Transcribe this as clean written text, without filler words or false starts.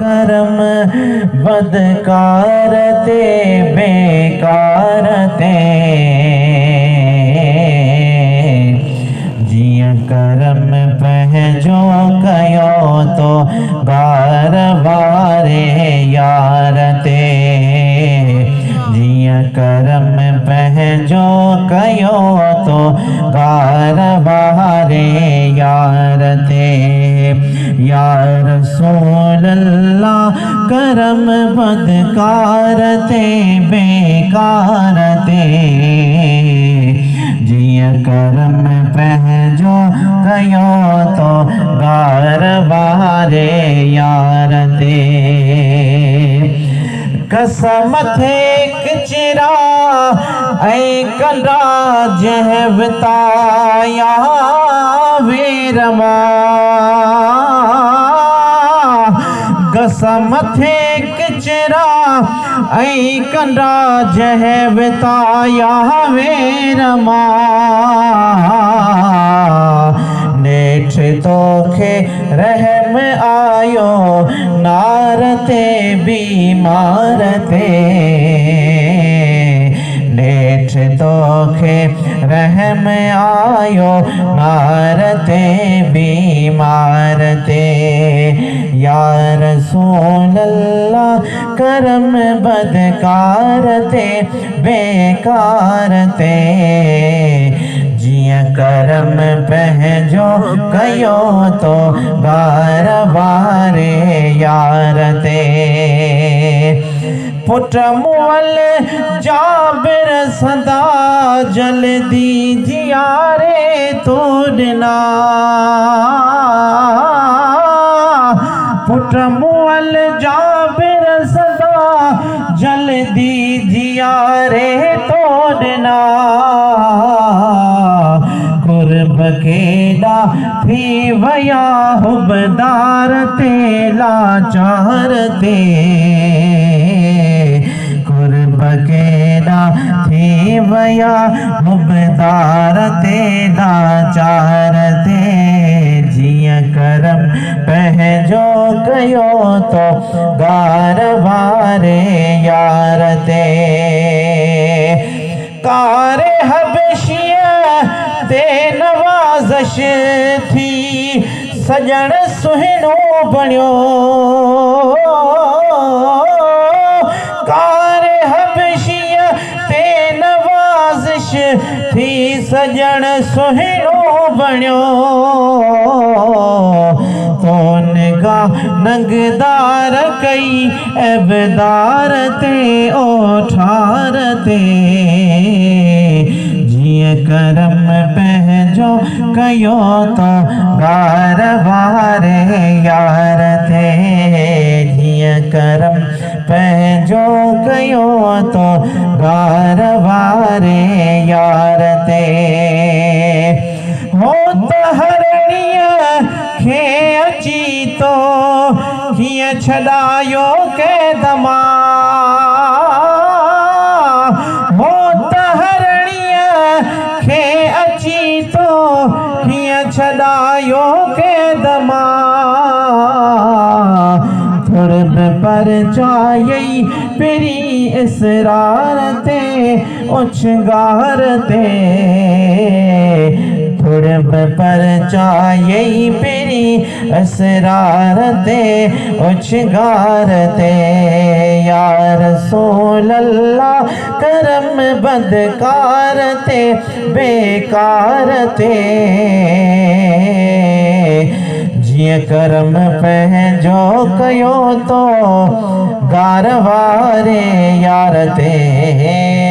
करम बदकार ते बेकार ते जिया करम पहजो कयो तो गार वारे यार ते जिया करम पहजो कयो तो गार वारे यार ते या रसूल अल्लाह करम बदकार ते बेकार ते जिया करम पहजो कयो तो गार वारे यार ते कसम थे किचरा ऐ कंडा जह बताया वीरमा कसम थे किचरा ऐ कंडा जह बताया वीरमा नेठ तोखे रहम आयो नार ते बीमार ते नेठ तोखे रहम आयो नार ते बीमार ते या रसूल अल्लाह करम बदकार ते बेकार ते जिया करम पहजो कयो तो गार वारे यार ते पुट मुअल जाबिर सदा जल्दी जियारे तोड़ना पुट मुअल जाबिर सदा जल्दी जियारे तोड़ना कुर्ब केड़ा थी वया हुबदार ते लाचार ते कुर्ब केड़ा थी वया हुबदार ते लाचार ते जिया करम पहजो कयो तो गार वारे यार ते कारे हबशिया ते नवाज़श थी सजण सुहिणो बणियो कारे हबशिया ते नवाज़श थी सजण सुहिणो बणियो तो निगाह नंगदार कई एबदार ते ओठार ते जिया करम पहजो कयो तो गार वारे यार ते जिया करम पहजो कयो तो गार वारे यार ते हो त हरणिया खे अची तो किए छड़ायो के दमा हो त हरणिया खे अची तो किए छड़ायो के दमा थुरब पर चायई पिरी इसरार ते उछगार ते थुरब पर चायई पिरी इसरार ते उछगार ते या रसूल अल्लाह करम बदकार ते बेकार ते जिया करम पहजो कयो तो गार वारे यार ते